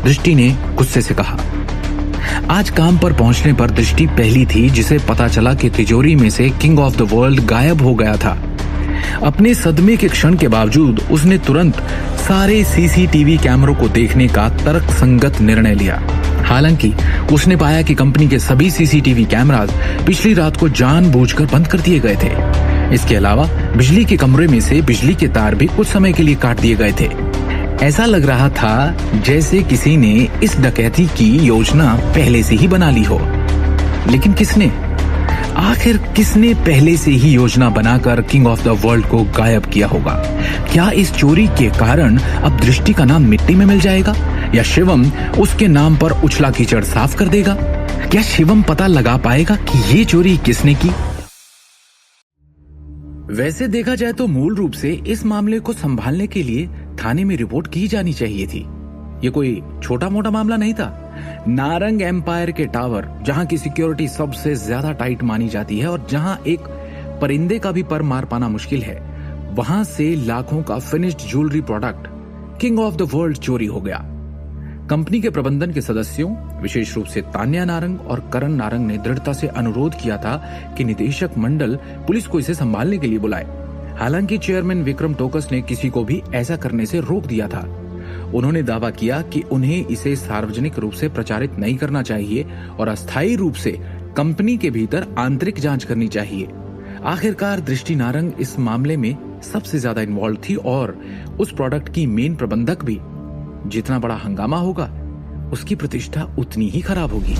दृष्टि ने गुस्से से कहा। आज काम पर पहुंचने पर दृष्टि पहली थी जिसे पता चला कि तिजोरी में से किंग ऑफ द वर्ल्ड गायब हो गया था। अपने सदमे के क्षण के बावजूद उसने तुरंत सारे सीसीटीवी कैमरों को देखने का तर्कसंगत निर्णय लिया। हालांकि उसने पाया कि कंपनी के सभी सीसीटीवी कैमरास पिछली रात को जानबूझकर बंद कर दिए गए थे। इसके अलावा बिजली के कमरे में से बिजली के तार भी कुछ समय के लिए काट दिए गए थे। ऐसा लग रहा था जैसे किसी ने इस डकैती की योजना पहले से ही बना ली हो। लेकिन किसने? आखिर किसने पहले से ही योजना बनाकर किंग ऑफ द वर्ल्ड को गायब किया होगा? क्या इस चोरी के कारण अब दृष्टि का नाम मिट्टी में मिल जाएगा, या शिवम उसके नाम पर उछला कीचड़ साफ कर देगा? क्या शिवम पता लगा पाएगा कि ये चोरी किसने की? वैसे देखा जाए तो मूल रूप से इस मामले को संभालने के लिए थाने में रिपोर्ट की जानी चाहिए थी। ये कोई छोटा मोटा मामला नहीं था। नारंग एम्पायर के टावर, जहां की सिक्योरिटी सबसे ज्यादा टाइट मानी जाती है और जहां एक परिंदे का भी पर मार पाना मुश्किल है, वहां से लाखों का finished jewellery product king of the world चोरी हो गया। कंपनी के प्रबंधन के सदस्यों, विशेष रूप से तान्या नारंग और करण नारंग ने दृढ़ता से अनुरोध किया था कि निदेशक मंडल पुलिस को इसे संभालने के लिए बुलाए। हालांकि चेयरमैन विक्रम टोकस ने किसी को भी ऐसा करने से रोक दिया था। उन्होंने दावा किया कि उन्हें इसे सार्वजनिक रूप से प्रचारित नहीं करना चाहिए और अस्थायी रूप से कंपनी के भीतर आंतरिक जांच करनी चाहिए। आखिरकार दृष्टि नारंग इस मामले में सबसे ज्यादा इन्वॉल्व थी और उस प्रोडक्ट की मेन प्रबंधक भी। जितना बड़ा हंगामा होगा, उसकी प्रतिष्ठा उतनी ही खराब होगी।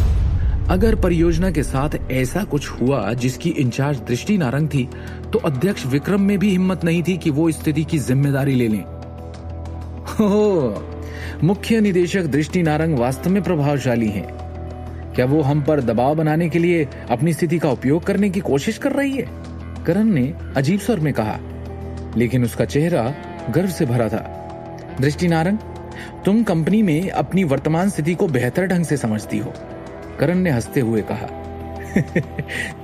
अगर परियोजना के साथ ऐसा कुछ हुआ जिसकी इंचार्ज दृष्टि नारंग थी, तो अध्यक्ष विक्रम में भी हिम्मत नहीं थी कि वो स्थिति की जिम्मेदारी ले लें। मुख्य निदेशक दृष्टि नारंग वास्तव में प्रभावशाली हैं। क्या वो हम पर दबाव बनाने के लिए अपनी स्थिति का उपयोग करने की कोशिश कर रही है? करण ने अजीब स्वर में कहा, लेकिन उसका चेहरा गर्व से भरा था। दृष्टि नारंग, तुम कंपनी में अपनी वर्तमान स्थिति को बेहतर ढंग से समझती हो। करण ने हंसते हुए कहा,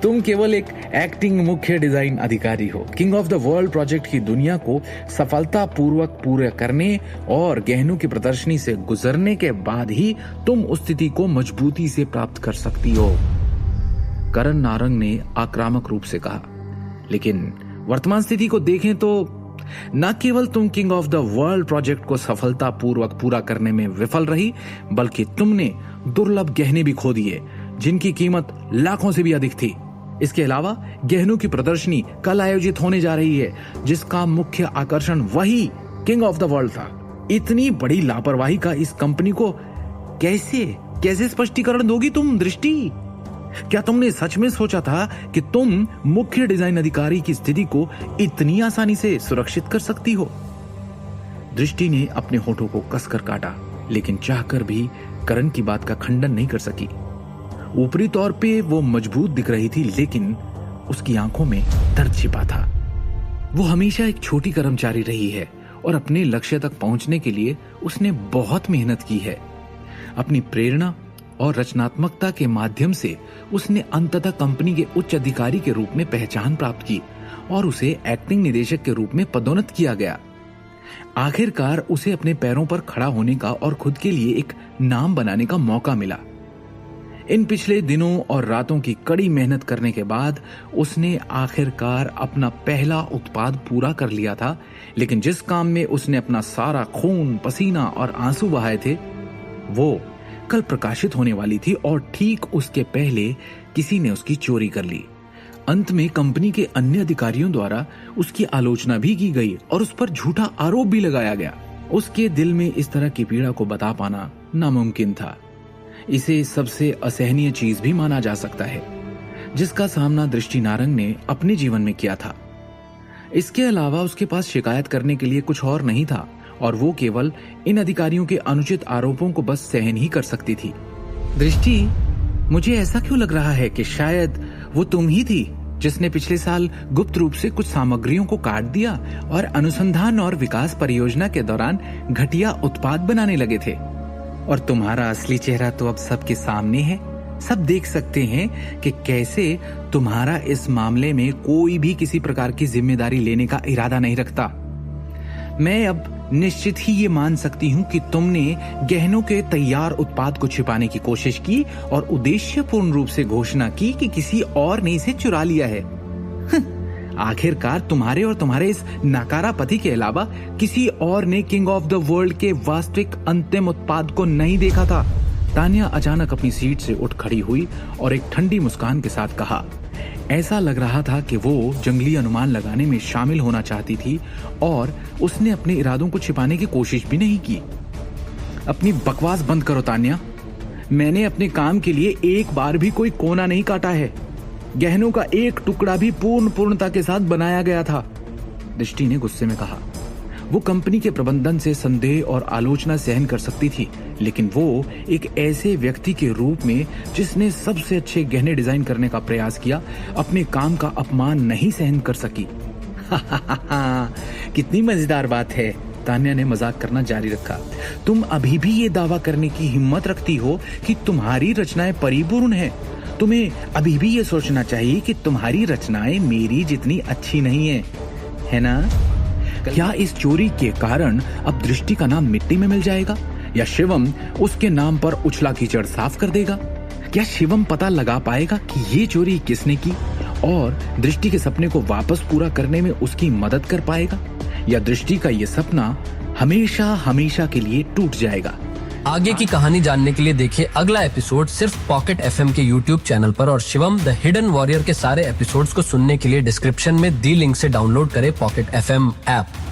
तुम केवल एक एक्टिंग मुख्य डिजाइन अधिकारी हो। King of the world project की दुनिया को सफलतापूर्वक पूरा करने और गहनों की प्रदर्शनी से गुजरने के बाद ही तुम उस स्थिति को मजबूती से प्राप्त कर सकती हो। करण नारंग ने आक्रामक रूप से कहा, लेकिन वर्तमान स्थिति को देखें तो न केवल तुम king of the world project को सफलतापूर्वक पूरा करने में विफल रही, बल्कि तुमने दुर्लभ गहने भी खो दिए जिनकी कीमत लाखों से भी अधिक थी। इसके अलावा गहनों की प्रदर्शनी कल आयोजित होने जा रही है, जिसका मुख्य आकर्षण वही किंग ऑफ द वर्ल्ड था। इतनी बड़ी लापरवाही का इस कंपनी को कैसे स्पष्टीकरण दोगी तुम दृष्टि? क्या तुमने सच में सोचा था कि तुम मुख्य डिजाइन अधिकारी की स्थिति को इतनी आसानी से सुरक्षित कर सकती हो? दृष्टि ने अपने होठों को कसकर काटा, लेकिन चाहकर भी करण की बात का खंडन नहीं कर सकी। ऊपरी तौर पे वो मजबूत दिख रही थी, लेकिन उसकी आंखों में दर्द छिपा था। वो हमेशा एक छोटी कर्मचारी रही है और अपने लक्ष्य तक पहुंचने के लिए उसने बहुत मेहनत की है। अपनी प्रेरणा और रचनात्मकता के माध्यम से उसने अंततः कंपनी के उच्च अधिकारी के रूप में पहचान प्राप्त की और उसे एक्टिंग निदेशक के रूप में पदोन्नत किया गया। आखिरकार उसे अपने पैरों पर खड़ा होने का और खुद के लिए एक नाम बनाने का मौका मिला। इन पिछले दिनों और रातों की कड़ी मेहनत करने के बाद उसने आखिरकार अपना पहला उत्पाद पूरा कर लिया था, लेकिन जिस काम में उसने अपना सारा खून, पसीना और आंसू बहाए थे, वो कल प्रकाशित होने वाली थी और ठीक उसके पहले किसी ने उसकी चोरी कर ली। अंत में कंपनी के अन्य अधिकारियों द्वारा उसकी आलोचना भी की गई और उस पर झूठा आरोप भी लगाया गया। उसके दिल में इस तरह की पीड़ा को बता पाना नामुमकिन था। इसे सबसे असहनीय चीज भी माना जा सकता है जिसका सामना दृष्टि नारंग ने अपने जीवन में किया था। इसके अलावा उसके पास शिकायत करने के लिए कुछ और नहीं था और वो केवल इन अधिकारियों के अनुचित आरोपों को बस सहन ही कर सकती थी। दृष्टि, मुझे ऐसा क्यों लग रहा है कि शायद वो तुम ही थी जिसने पिछले साल गुप्त रूप से कुछ सामग्रियों को काट दिया और अनुसंधान और विकास परियोजना के दौरान घटिया उत्पाद बनाने लगे थे। और तुम्हारा असली चेहरा तो अब सबके सामने है। सब देख सकते हैं कि कैसे तुम्हारा इस मामले में कोई भी किसी प्रकार की जिम्मेदारी लेने का इरादा नहीं रखता। मैं अब निश्चित ही ये मान सकती हूँ कि तुमने गहनों के तैयार उत्पाद को छिपाने की कोशिश की और उद्देश्यपूर्ण रूप से घोषणा की कि किसी और ने इसे चुरा लिया है। आखिरकार तुम्हारे और तुम्हारे इस नाकारा पति के अलावा किसी और ने किंग ऑफ द वर्ल्ड के वास्तविक अंतिम उत्पाद को नहीं देखा था। तान्या अचानक अपनी सीट से उठ खड़ी हुई और एक ठंडी मुस्कान के साथ कहा। ऐसा लग रहा था कि वो जंगली अनुमान लगाने में शामिल होना चाहती थी और उसने अपने इरादों को छिपाने की कोशिश भी नहीं की। अपनी बकवास बंद करो तान्या। मैंने अपने काम के लिए एक बार भी कोई कोना नहीं काटा है। गहनों का एक टुकड़ा भी पूर्णता के साथ बनाया गया था, दृष्टि ने गुस्से में कहा। वो कंपनी के प्रबंधन से संदेह और आलोचना सहन कर सकती थी, लेकिन वो एक ऐसे व्यक्ति के रूप में जिसने सबसे अच्छे गहने डिजाइन करने का प्रयास किया, अपने काम का अपमान नहीं सहन कर सकी। कितनी मजेदार बात है, तान्या ने मजाक करना जारी रखा। तुम अभी भी ये दावा करने की हिम्मत रखती हो कि तुम्हारी रचनाएं परिपूर्ण हैं। तुम्हें अभी भी ये सोचना चाहिए कि तुम्हारी रचनाएं मेरी जितनी अच्छी नहीं है ना? क्या इस चोरी के कारण अब दृष्टि का नाम मिट्टी में मिल जाएगा या शिवम उसके नाम पर उछला कीचड़ साफ कर देगा? क्या शिवम पता लगा पाएगा कि ये चोरी किसने की और दृष्टि के सपने को वापस पूरा करने में उसकी मदद कर पाएगा, या दृष्टि का ये सपना हमेशा हमेशा के लिए टूट जाएगा? आगे की कहानी जानने के लिए देखिए अगला एपिसोड सिर्फ पॉकेट एफएम के यूट्यूब चैनल पर और शिवम द हिडन वॉरियर के सारे एपिसोड्स को सुनने के लिए डिस्क्रिप्शन में दी लिंक से डाउनलोड करें पॉकेट एफएम ऐप।